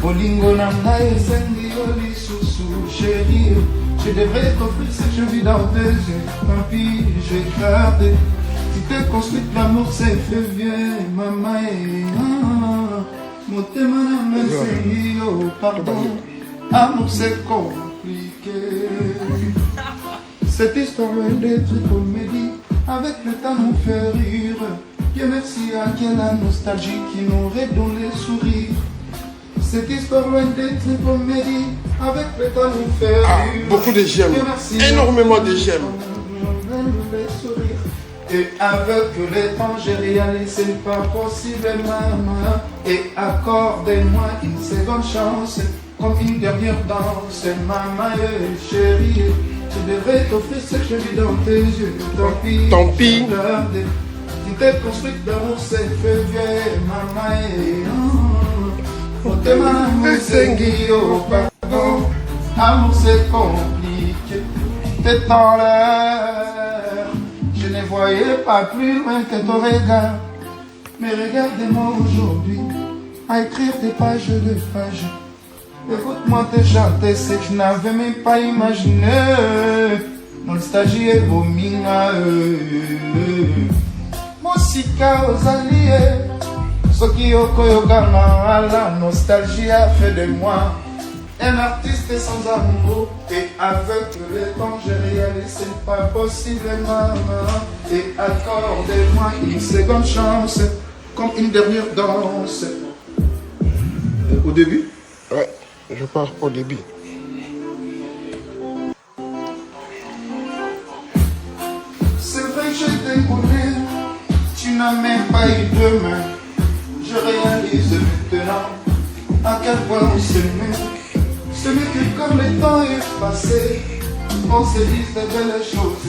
Olingo nanga esengi oli sousou chérie. Je devrais t'offrir ce que je vis dans tes yeux. Tant pis, je vais garder. Tu t'es construit l'amour, c'est fait vieux. Maman et mon témoin c'est oh pardon. Amour c'est compliqué. Cette histoire loin d'être comédie. Avec le temps nous fait rire. Dieu merci à quelle la nostalgie qui nous redonne les sourires. Cette histoire loin d'être une comédie. Avec le temps nous fait rire. Beaucoup de j'aime. Énormément de j'aime. Et avec le temps j'ai réalisé c'est pas possible maman. Et accordez-moi une seconde chance. Comme une dernière danse. Maman et chérie. Je devrais t'offrir ce que je vis dans tes yeux. Tant pis. Tu t'es construite d'amour, c'est fait vieux, maman et oh, t'es maman, c'est guillot, pardon. Amour, c'est compliqué. T'es dans l'air. Je ne voyais pas plus loin que ton regard. Mais regardez-moi aujourd'hui, à écrire des pages de pages. Écoute-moi te chanter ce que je n'avais même pas imaginé. Nostalgie et bominga. Mosika aux alliés. Ce qui okoyokana, la nostalgie a fait de moi un artiste sans amour. Et avec le temps j'ai réalisé c'est pas possible maman. Et accordez-moi une seconde chance. Comme une dernière danse. Au début? Ouais. Je pars au début. C'est vrai que je te connais, tu n'as même pas eu de main. Je réalise maintenant à quel point on s'aimait. Ce n'est que quand le temps est passé, on se dit de belles choses.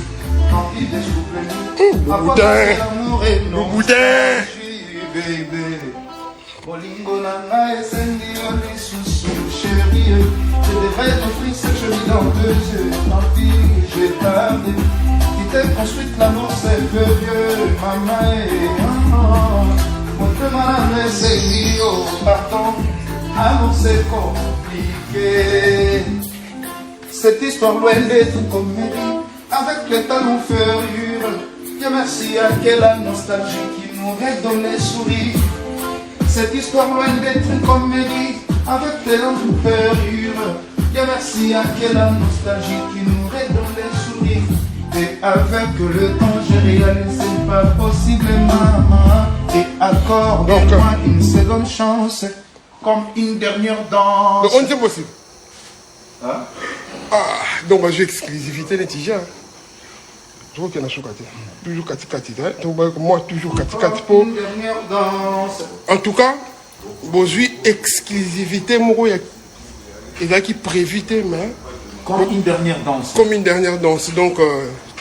Quand il découvre l'amour et le boudin. Bébé. Olingo nanga esengi oli sousou chérie. Je devrais t'offrir ce que je vis dans deux yeux. Tant pis, je vais tarder. Tu t'es construite l'amour c'est peu vieux. Maman et mon témoin esengi oh pardon. Amour c'est compliqué. Cette histoire loin d'être une comédie. Avec le temps nous fait rire. Dieu merci à quelle la nostalgie qui nous redonne les sourires. Cette histoire loin d'être une comédie. Avec les langues nous fait rire. Dieu merci à quelle la nostalgie qui nous redonne les sourires. Et avec le temps j'ai réalisé c'est pas possible maman. Et accorde-moi une seconde chance. Comme une dernière danse. Donc on c'est possible. Hein? Donc j'ai exclusivité les tiges. Je vois qu'il y en a toujours Kati. Donc moi toujours Kati pour. Une dernière danse. En tout cas, bonjour exclusivité moi il y a qui prévité mais comme une dernière danse. Comme une dernière danse. Donc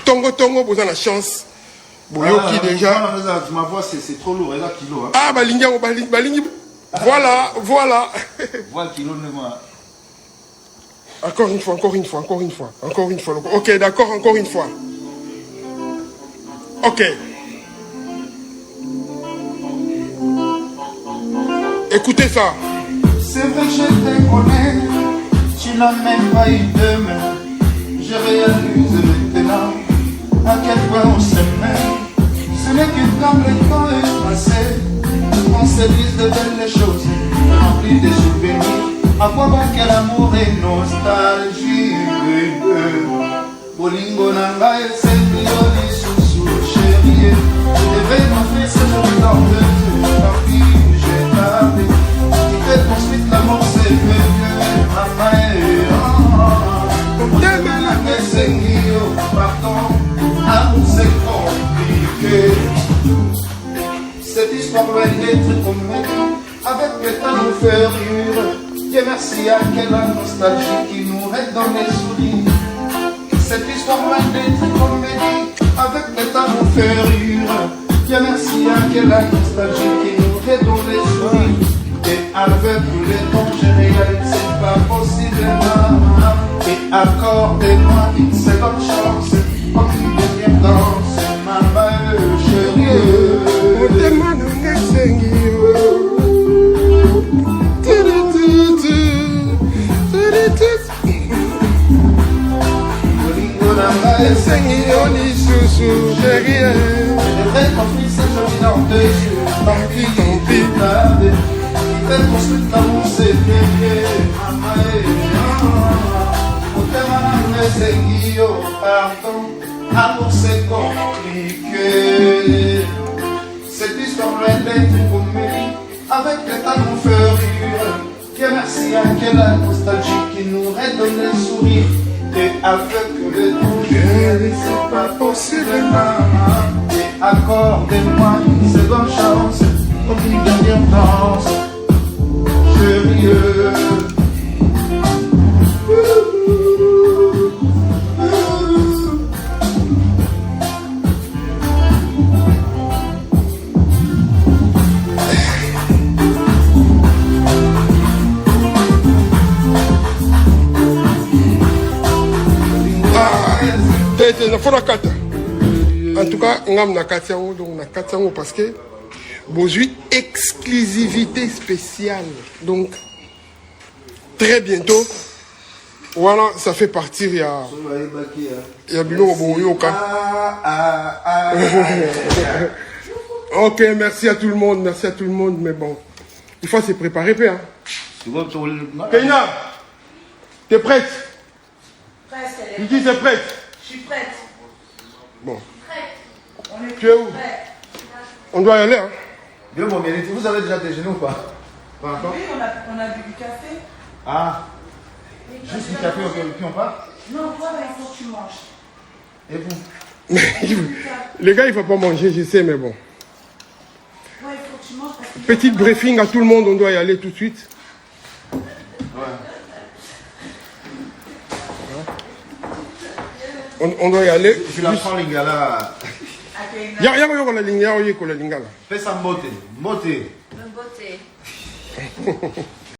Tongo vous avez la chance. Qui déjà. Ma voix c'est trop lourd, elle a kilo. Ah balingi. Voilà. Voilà kilo de moi. Encore une fois. Ok, d'accord, encore une fois. Ok. Écoutez ça. C'est vrai que je te connais. Tu n'as même pas eu de main. Je réalise maintenant à quel point on s'aimait. Ce n'est que quand le temps est passé, on se dit de belles choses, remplies de souvenirs. À quoi bon quel amour et nostalgie. Bolingo nanga esengi oli sousou chérie. Je devais m'offrir ce jour dans le jeu. Tant pis, j'ai tardé. Tu t'es construite l'amour c'est mieux. Maman et Bolingo nanga esengi oh pardon. Amour c'est compliqué. Cette histoire loin d'être comédie. Avec le temps nous fait rire. Dieu merci à quelle la nostalgie qui nous redonne les sourires. Cette histoire loin d'être une comédie. Avec le temps nous fait rire. Dieu merci à quelle la nostalgie qui nous redonne les sourires. Et avec le temps je réalise c'est pas possible maman. Et accordez-moi une seconde chance. Comme une dernière danse. Maman chérie. chérie. Les vrais conflits, c'est joli dans tes yeux. Tant pis, tant pis. Qui t'a construit l'amour, c'est bébé. Pardon, amour c'est compliqué. Cette histoire loin d'être une comédie avec les talons ferrures. Dieu merci à quelle nostalgie qui nous redonne le sourire. Et avec le tout, je ne sais pas possible, maman. Et accordez-moi une seconde chance pour une dernière danse. Chérie. En tout cas, on a donc parce que Bozui exclusivité spéciale. Donc très bientôt, voilà, ça fait partir. Il y a Bilo Boyoka. Ok, merci à tout le monde, mais bon, il faut se préparer, hein. Keina, t'es prête? Presque, elle est Tu dis t'es prête? Je suis prête. Bon. On est Tu es où? prêt. On doit y aller, hein? Bien, bon, mérite. Vous avez déjà déjeuné ou pas? Pas encore? Oui, on a bu du café. Ah, juste du café, puis on part? Non, toi, il faut que tu manges. Et vous? Les gars, il ne faut pas manger, je sais, mais bon. Ouais, il faut que tu manges parce que... Petit briefing à tout le monde, on doit y aller tout de suite. On doit y aller. Je la prends, Lingala. Ya la lingala. Fais ça beauté. Beauté. Une beauté.